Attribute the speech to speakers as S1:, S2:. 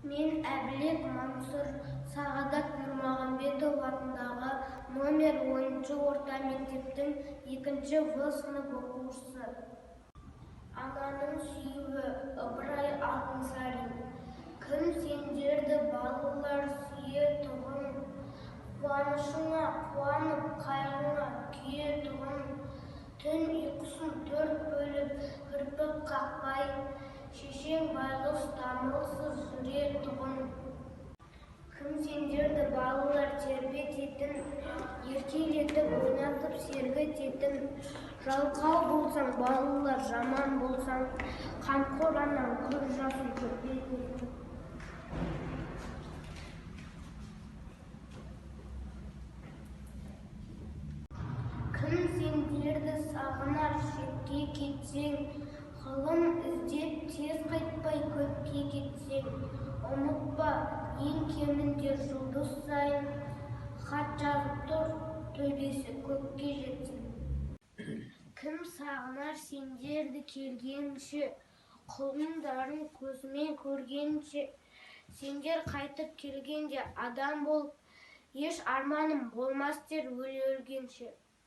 S1: Мен Әблек Мансұр Сағадат Нұрмағамбетов атындағы номер 10-ші орта мектептің 2-ші В сынып оқушысы. Ананың сүйуі Ыбырай Алтынсарин. Кім сендерді балалар сүйетұғын, қуанышыңа қуанып, қайғыңа күйетұғын, түн ұйқысын 4 бөліп кірпік қақпай, шешең байғұс дамылсыз жүретұғын. Кім сендерді балалар тербететін, еркелетіп ойнатып сергітетін, жалқау болсаң балалар жаман болсаң, қамқор анаң көз жасын көрсететін. Кім сендерді сағынар шетке кетсең, ғылым іздеп тез қайтпай көпке кетсең, ұмытпа ең кемінде жұлдыз сайын хат жазып тұр, төбесі көкке жетсін. Кім сағынар сендерді келгенше, құлындарын көзімен көргенше, сендер қайтып келгенде адам болып, еш арманым болмас дер өле өлгенше.